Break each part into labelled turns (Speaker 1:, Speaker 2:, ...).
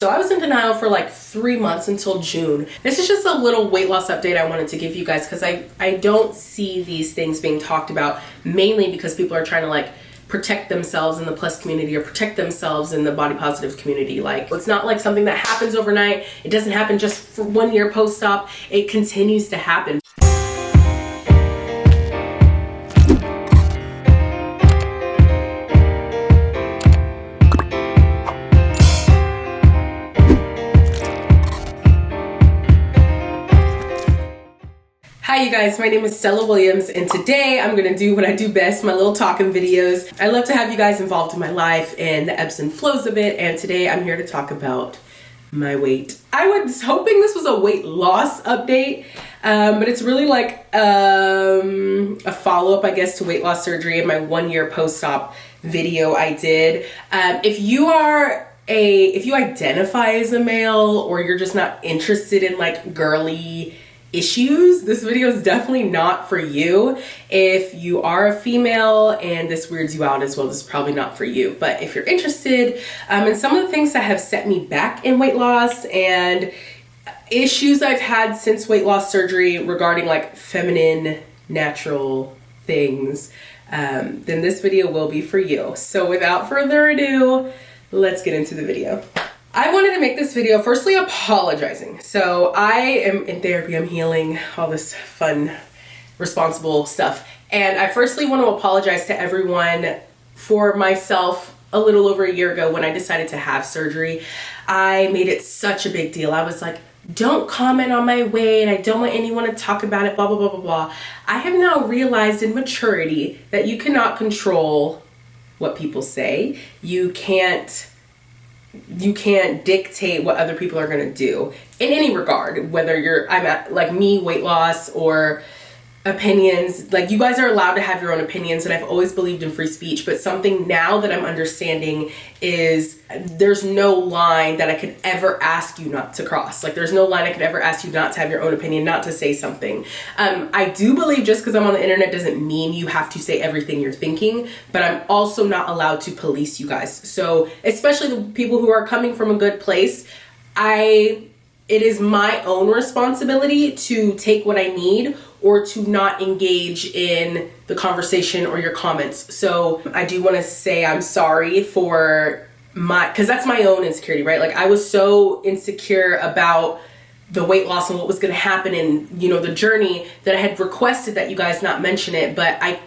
Speaker 1: So I was in denial for like 3 months until June. This is just a little weight loss update I wanted to give you guys because I don't see these things being talked about, mainly because people are trying to like protect themselves in the plus community or protect themselves in the body positive community. Like, it's not like something that happens overnight. It doesn't happen just for 1 year post-op. It continues to happen. Hi you guys, my name is Stella Williams and today I'm gonna do what I do best, my little talking videos. I love to have you guys involved in my life and the ebbs and flows of it, and today I'm here to talk about my weight. I was hoping this was a weight loss update, but it's really like a follow-up, I guess, to weight loss surgery and my 1 year post-op video I did. If you identify as a male or you're just not interested in like girly issues, this video is definitely not for you. If you are a female and this weirds you out as well, this is probably not for you. But if you're interested in some of the things that have set me back in weight loss and issues I've had since weight loss surgery regarding like feminine natural things, then this video will be for you. So without further ado, let's get into the video. I wanted to make this video firstly apologizing. So I am in therapy, I'm healing, all this fun, responsible stuff. And I firstly want to apologize to everyone for myself a little over a year ago when I decided to have surgery. I made it such a big deal. I was like, don't comment on my weight, I don't want anyone to talk about it, blah, blah, blah, blah, blah. I have now realized in maturity that you cannot control what people say. You can't dictate what other people are going to do in any regard, whether I'm at like me, weight loss, or opinions. Like, you guys are allowed to have your own opinions, and I've always believed in free speech, but something now that I'm understanding is there's no line that I could ever ask you not to cross. Like, there's no line I could ever ask you not to have your own opinion, not to say something. I do believe just because I'm on the internet doesn't mean you have to say everything you're thinking, but I'm also not allowed to police you guys. So especially the people who are coming from a good place, it is my own responsibility to take what I need or to not engage in the conversation or your comments. So I do want to say I'm sorry for because that's my own insecurity, right? Like, I was so insecure about the weight loss and what was going to happen in, the journey, that I had requested that you guys not mention it, but I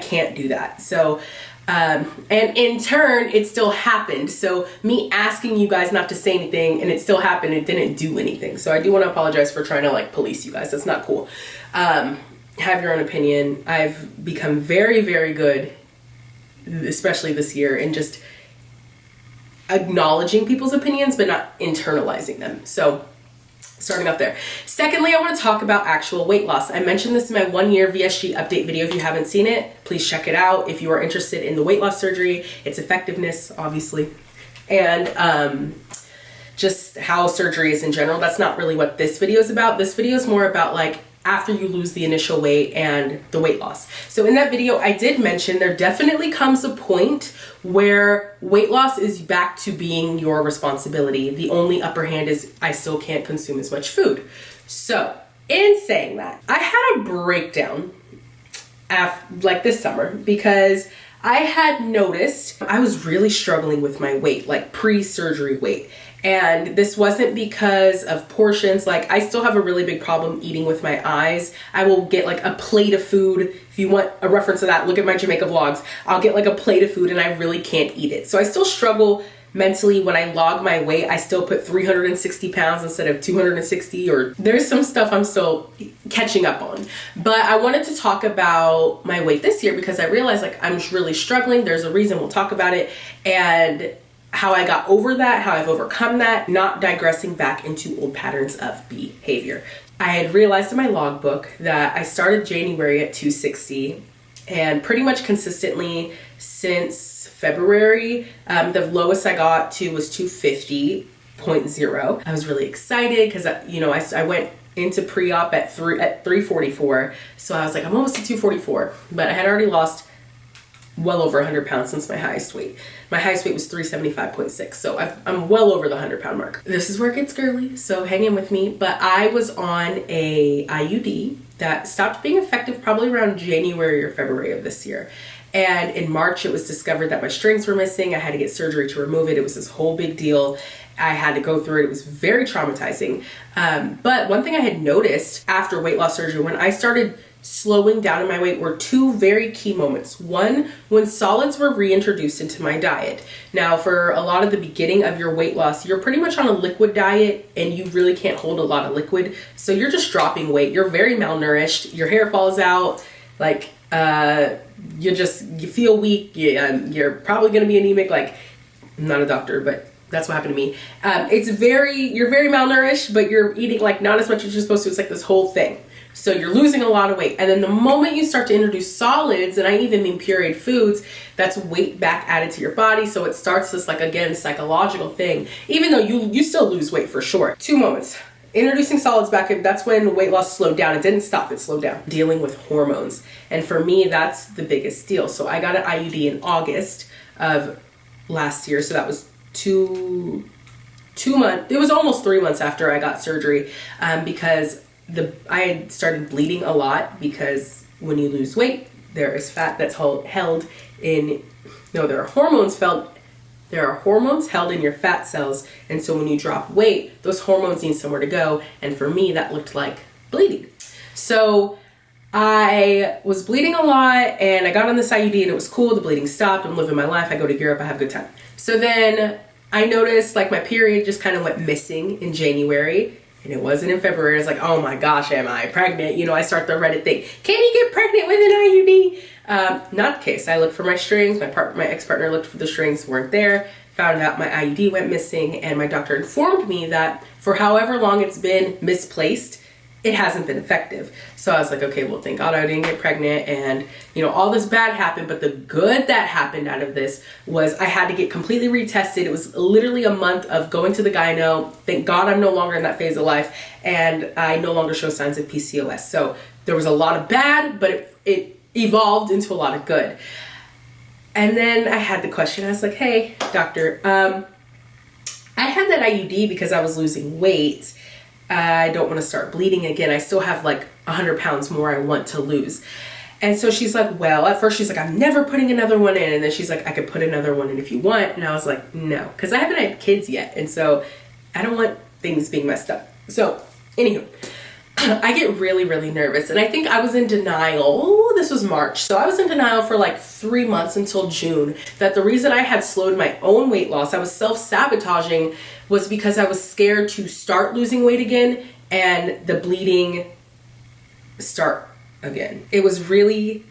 Speaker 1: can't do that. So, and in turn, it still happened. So me asking you guys not to say anything and it still happened, it didn't do anything. So I do want to apologize for trying to like police you guys. That's not cool. Have your own opinion. I've become very, very good, especially this year, in just acknowledging people's opinions, but not internalizing them. So starting off there. Secondly, I want to talk about actual weight loss. I mentioned this in my 1 year VSG update video. If you haven't seen it, please check it out. If you are interested in the weight loss surgery, its effectiveness, obviously, and just how surgery is in general. That's not really what this video is about. This video is more about like after you lose the initial weight and the weight loss. So in that video, I did mention there definitely comes a point where weight loss is back to being your responsibility. The only upper hand is I still can't consume as much food. So in saying that, I had a breakdown like this summer because I had noticed I was really struggling with my weight, like pre-surgery weight. And this wasn't because of portions. Like, I still have a really big problem eating with my eyes. I will get like a plate of food. If you want a reference to that, look at my Jamaica vlogs. I'll get like a plate of food and I really can't eat it. So I still struggle mentally when I log my weight. I still put 360 pounds instead of 260, or there's some stuff I'm still catching up on. But I wanted to talk about my weight this year because I realized like I'm really struggling. There's a reason, we'll talk about it, and how I got over that, how I've overcome that, not digressing back into old patterns of behavior. I had realized in my logbook that I started January at 260 and pretty much consistently since February, the lowest I got to was 250.0. I was really excited because, I went into pre-op at 344. So I was like, I'm almost to 244, but I had already lost well over 100 pounds since my highest weight. My highest weight was 375.6, so I'm well over the 100-pound mark. This is where it gets girly, so hang in with me. But I was on a IUD that stopped being effective probably around January or February of this year. And in March, it was discovered that my strings were missing. I had to get surgery to remove it. It was this whole big deal. I had to go through it. It was very traumatizing. But one thing I had noticed after weight loss surgery, when I started slowing down in my weight, were two very key moments. One, when solids were reintroduced into my diet. Now, for a lot of the beginning of your weight loss, you're pretty much on a liquid diet and you really can't hold a lot of liquid. So you're just dropping weight. You're very malnourished. Your hair falls out. Like, you feel weak. You're probably going to be anemic. Like, I'm not a doctor, but that's what happened to me. You're very malnourished, but you're eating like not as much as you're supposed to. It's like this whole thing. So you're losing a lot of weight. And then the moment you start to introduce solids, and I even mean pureed foods, that's weight back added to your body. So it starts this, like, again, psychological thing, even though you still lose weight for sure. Two moments. Introducing solids back in, that's when weight loss slowed down. It didn't stop, it slowed down. Dealing with hormones. And for me, that's the biggest deal. So I got an IUD in August of last year. So that was 2 months. It was almost 3 months after I got surgery, because I had started bleeding a lot, because when you lose weight, there is fat that's held in, no, there are hormones held in your fat cells. And so when you drop weight, those hormones need somewhere to go. And for me, that looked like bleeding. So I was bleeding a lot, and I got on this IUD, and it was cool. The bleeding stopped. I'm living my life. I go to Europe. I have a good time. So then I noticed, like, my period just kind of went missing in January. And it wasn't in February. I was like, oh my gosh, am I pregnant? You know, I start the Reddit thing. Can you get pregnant with an IUD? Not the case. I looked for my strings. My ex-partner looked for the strings, weren't there. Found out my IUD went missing, and my doctor informed me that for however long it's been misplaced, it hasn't been effective. So I was like, okay, well, thank God I didn't get pregnant, and, you know, all this bad happened, but the good that happened out of this was I had to get completely retested. It was literally a month of going to the gyno. Thank God I'm no longer in that phase of life, and I no longer show signs of PCOS. So there was a lot of bad, but it evolved into a lot of good. And then I had the question. I was like, hey, doctor, I had that IUD because I was losing weight. I don't want to start bleeding again. I still have like 100 pounds more I want to lose. And so she's like, well, at first she's like, I'm never putting another one in. And then she's like, I could put another one in if you want. And I was like, no, because I haven't had kids yet. And so I don't want things being messed up. So anywho, I get really, really nervous. And I think I was in denial. This was March. So I was in denial for like 3 months until June, that the reason I had slowed my own weight loss, I was self-sabotaging, was because I was scared to start losing weight again and the bleeding start again. It was really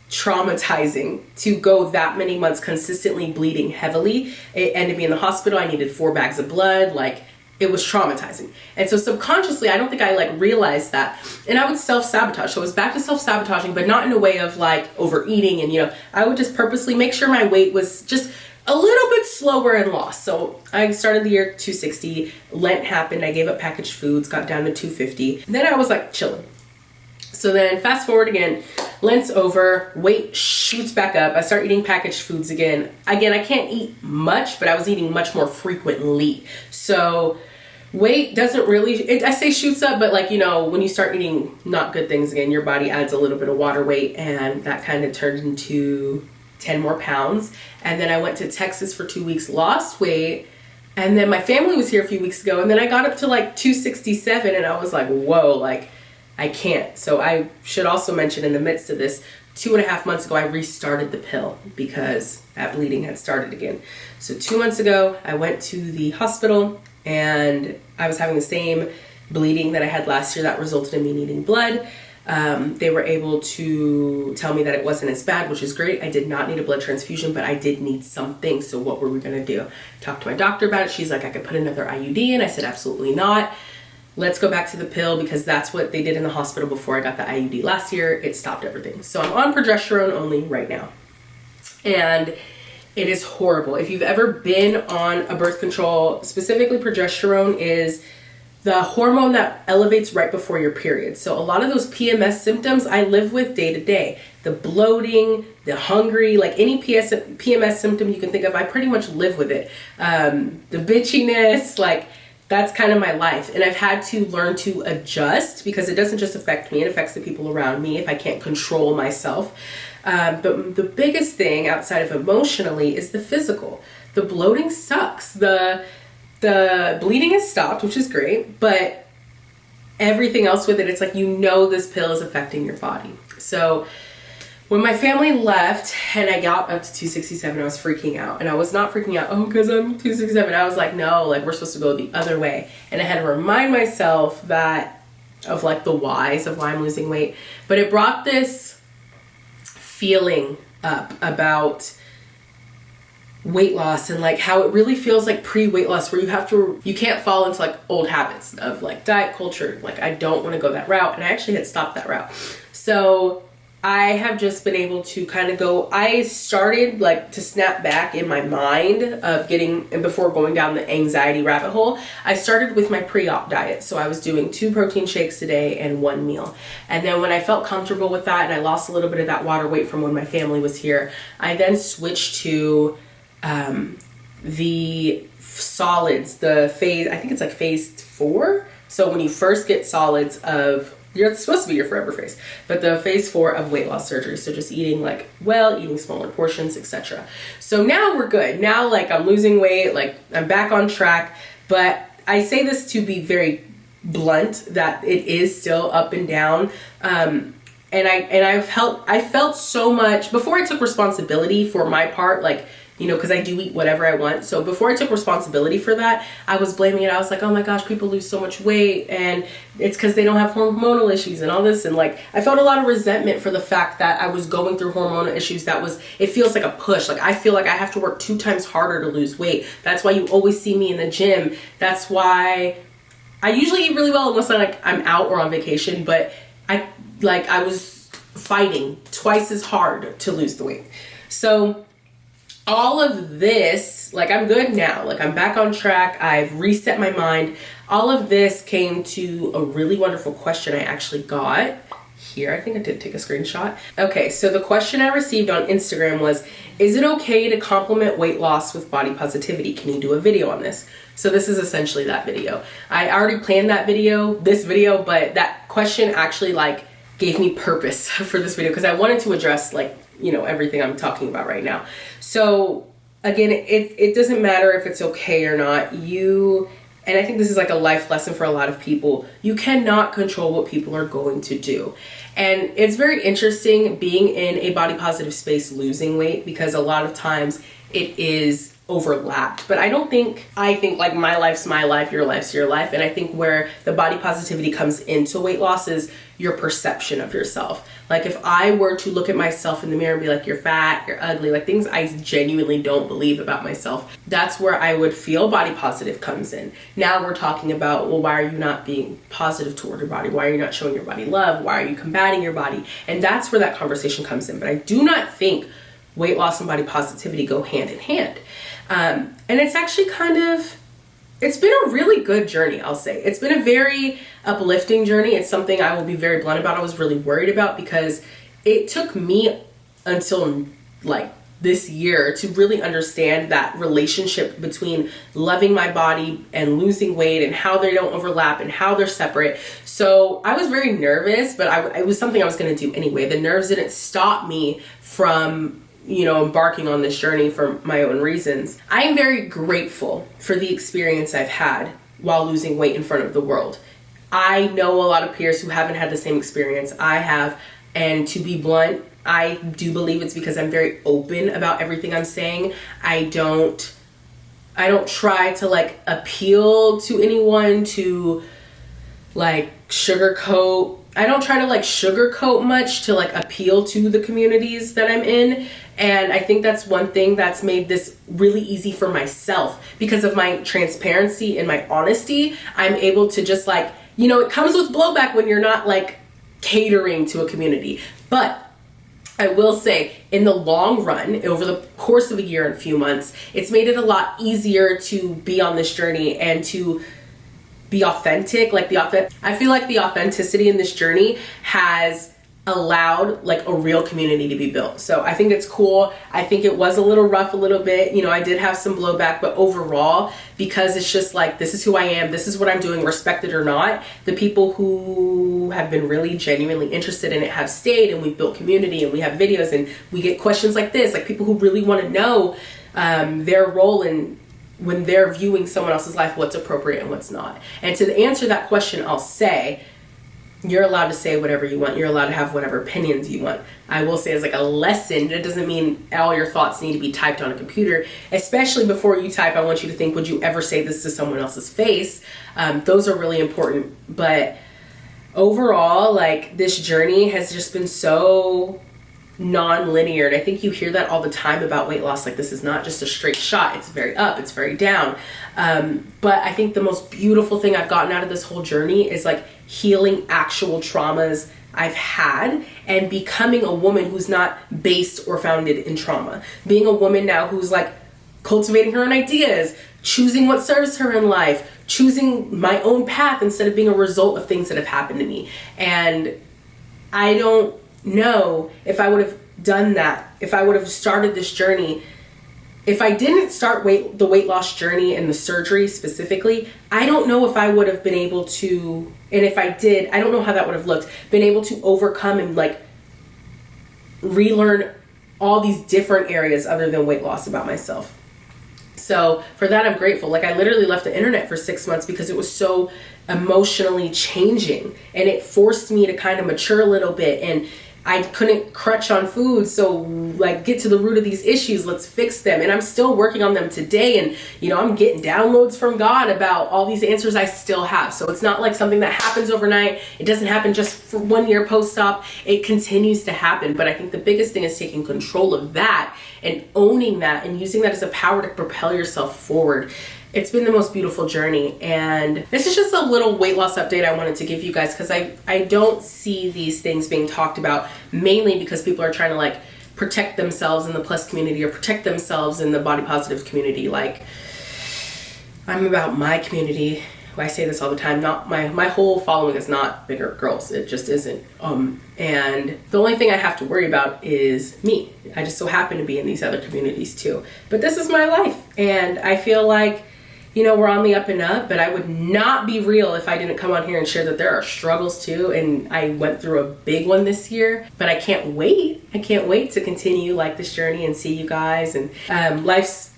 Speaker 1: traumatizing to go that many months consistently bleeding heavily. It ended me in the hospital. I needed 4 bags of blood. Like, it was traumatizing. And so subconsciously, I don't think I like realized that. And I would self-sabotage. So I was back to self-sabotaging, but not in a way of like overeating. And, you know, I would just purposely make sure my weight was just a little bit slower in loss. So I started the year 260. Lent happened. I gave up packaged foods, got down to 250. Then I was like chilling. So then fast forward again, Lent's over, weight shoots back up. I start eating packaged foods again. Again, I can't eat much, but I was eating much more frequently. So weight doesn't really, I say shoots up, but like, you know, when you start eating not good things again, your body adds a little bit of water weight, and that kind of turned into 10 more pounds. And then I went to Texas for 2 weeks, lost weight. And then my family was here a few weeks ago, and then I got up to like 267, and I was like, whoa, like, I can't. So I should also mention, in the midst of this, 2.5 months ago, I restarted the pill because that bleeding had started again. So 2 months ago, I went to the hospital, and I was having the same bleeding that I had last year that resulted in me needing blood. They were able to tell me that it wasn't as bad, which is great. I did not need a blood transfusion, but I did need something. So what were we going to do? Talked to my doctor about it. She's like, I could put another IUD in. I said, absolutely not. Let's go back to the pill, because that's what they did in the hospital before I got the IUD last year. It stopped everything. So I'm on progesterone only right now. And it is horrible. If you've ever been on a birth control, specifically progesterone is the hormone that elevates right before your period. So a lot of those PMS symptoms I live with day to day. the bloating, the hungry, like any PMS symptom you can think of, I pretty much live with it. The bitchiness, like that's kind of my life. And I've had to learn to adjust because it doesn't just affect me, it affects the people around me if I can't control myself. But the biggest thing outside of emotionally is the physical. The bloating sucks. The bleeding has stopped, which is great, but everything else with it, it's like, this pill is affecting your body. So when my family left and I got up to 267, I was freaking out. And I was not freaking out, because I'm 267. I was like, no, like we're supposed to go the other way. And I had to remind myself of like the whys of why I'm losing weight. But it brought this feeling up about weight loss and like how it really feels like pre-weight loss, where you can't fall into like old habits of like diet culture. Like I don't want to go that route, and I actually had stopped that route. So I have just been able to I started like to snap back in my mind of and before going down the anxiety rabbit hole, I started with my pre-op diet. So I was doing 2 protein shakes a day and 1 meal. And then when I felt comfortable with that and I lost a little bit of that water weight from when my family was here, I then switched to the solids, the phase, I think it's like phase 4. So when you first get solids it's supposed to be your forever phase, but the phase 4 of weight loss surgery. So just eating eating smaller portions, etc. So now we're good. Now like I'm losing weight, like I'm back on track, but I say this to be very blunt that it is still up and down. And I felt so much before I took responsibility for my part, because I do eat whatever I want. So before I took responsibility for that, I was blaming it. I was like, oh my gosh, people lose so much weight and it's because they don't have hormonal issues and all this. And like, I felt a lot of resentment for the fact that I was going through hormonal issues. It feels like a push. Like I feel like I have to work 2 times harder to lose weight. That's why you always see me in the gym. That's why I usually eat really well unless I'm out or on vacation, but I was fighting twice as hard to lose the weight. So all of this, I'm good now. I'm back on track. I've reset my mind. All of this came to a really wonderful question I actually got here. I think I did take a screenshot. Okay, so the question I received on Instagram was, is it okay to complement weight loss with body positivity? Can you do a video on this? So this is essentially that video. I already planned this video, but that question actually gave me purpose for this video because I wanted to address everything I'm talking about right now. So again, it doesn't matter if it's okay or not. And I think this is a life lesson for a lot of people. You cannot control what people are going to do. And it's very interesting being in a body positive space, losing weight, because a lot of times it is overlapped. But I think my life's my life, your life's your life. And I think where the body positivity comes into weight loss is your perception of yourself. If I were to look at myself in the mirror and be like, you're fat, you're ugly, things I genuinely don't believe about myself, that's where I would feel body positive comes in. Now we're talking about, well, why are you not being positive toward your body? Why are you not showing your body love? Why are you combating your body? And that's where that conversation comes in. But I do not think weight loss and body positivity go hand in hand. And it's actually it's been a really good journey, I'll say. It's been a very uplifting journey. It's something I will be very blunt about. I was really worried about because it took me until this year to really understand that relationship between loving my body and losing weight and how they don't overlap and how they're separate. So I was very nervous, but it was something I was going to do anyway. The nerves didn't stop me from embarking on this journey for my own reasons. I am very grateful for the experience I've had while losing weight in front of the world. I know a lot of peers who haven't had the same experience I have, and to be blunt, I do believe it's because I'm very open about everything I'm saying. I don't try to appeal to anyone to sugarcoat. I don't try to sugarcoat much to appeal to the communities that I'm in. And I think that's one thing that's made this really easy for myself because of my transparency and my honesty. I'm able to just it comes with blowback when you're not catering to a community. But I will say in the long run, over the course of a year and a few months, it's made it a lot easier to be on this journey and to be authentic. I feel like the authenticity in this journey has allowed like a real community to be built. So I think it's cool. I think it was a little rough a little bit. You know, I did have some blowback, but overall, because it's just like, this is who I am, this is what I'm doing, respect it or not, the people who have been really genuinely interested in it have stayed, and we've built community, and we have videos, and we get questions like this, like people who really want to know their role in when they're viewing someone else's life, what's appropriate and what's not. And to answer that question, I'll say, you're allowed to say whatever you want. You're allowed to have whatever opinions you want. I will say as like a lesson, it doesn't mean all your thoughts need to be typed on a computer. Especially before you type, I want you to think, would you ever say this to someone else's face? Those are really important. But overall, like, this journey has just been so non-linear, and I think you hear that all the time about weight loss. Like, this is not just a straight shot. It's very up, it's very down. But I think the most beautiful thing I've gotten out of this whole journey is like healing actual traumas I've had and becoming a woman who's not based or founded in trauma. Being a woman now who's like cultivating her own ideas, choosing what serves her in life, choosing my own path instead of being a result of things that have happened to me. And I don't know if I would have done that, if I would have started this journey. If I didn't start the weight loss journey and the surgery specifically, I don't know if I would have been able to, and if I did, I don't know how that would have looked, been able to overcome and like relearn all these different areas other than weight loss about myself. So for that, I'm grateful. Like, I literally left the internet for 6 months because it was so emotionally changing, and it forced me to kind of mature a little bit, and I couldn't crutch on food. So like, get to the root of these issues. Let's fix them. And I'm still working on them today. And, you know, I'm getting downloads from God about all these answers I still have. So it's not like something that happens overnight. It doesn't happen just for 1 year post-op. It continues to happen. But I think the biggest thing is taking control of that and owning that and using that as a power to propel yourself forward. It's been the most beautiful journey, and this is just a little weight loss update I wanted to give you guys, because I don't see these things being talked about, mainly because people are trying to like protect themselves in the plus community or protect themselves in the body positive community. Like, I'm about my community. I say this all the time, not my whole following is not bigger girls. It just isn't. And the only thing I have to worry about is me. I just so happen to be in these other communities too. But this is my life, and I feel like, you know, we're on the up and up, but I would not be real if I didn't come on here and share that there are struggles too. And I went through a big one this year, but I can't wait. I can't wait to continue like this journey and see you guys. And life's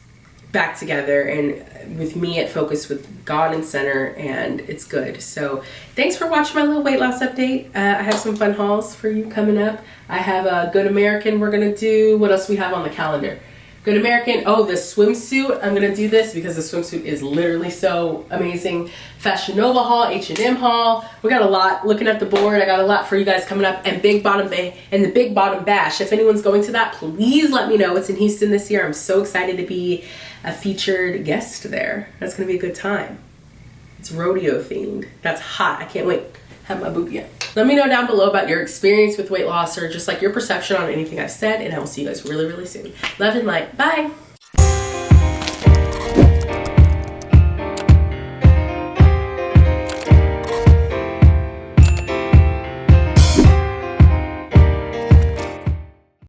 Speaker 1: back together, and with me at focus with God in center, and it's good. So thanks for watching my little weight loss update. I have some fun hauls for you coming up. I have a Good American we're going to do. What else we have on the calendar? Good American. Oh, the swimsuit. I'm going to do this because the swimsuit is literally so amazing. Fashion Nova haul, H&M haul. We got a lot. Looking at the board, I got a lot for you guys coming up. And Big Bottom Bay and the Big Bottom Bash. If anyone's going to that, please let me know. It's in Houston this year. I'm so excited to be a featured guest there. That's going to be a good time. It's rodeo themed. That's hot. I can't wait. Have my boob yet. Let me know down below about your experience with weight loss, or just like your perception on anything I've said, and I will see you guys really, really soon. Love and light. Bye.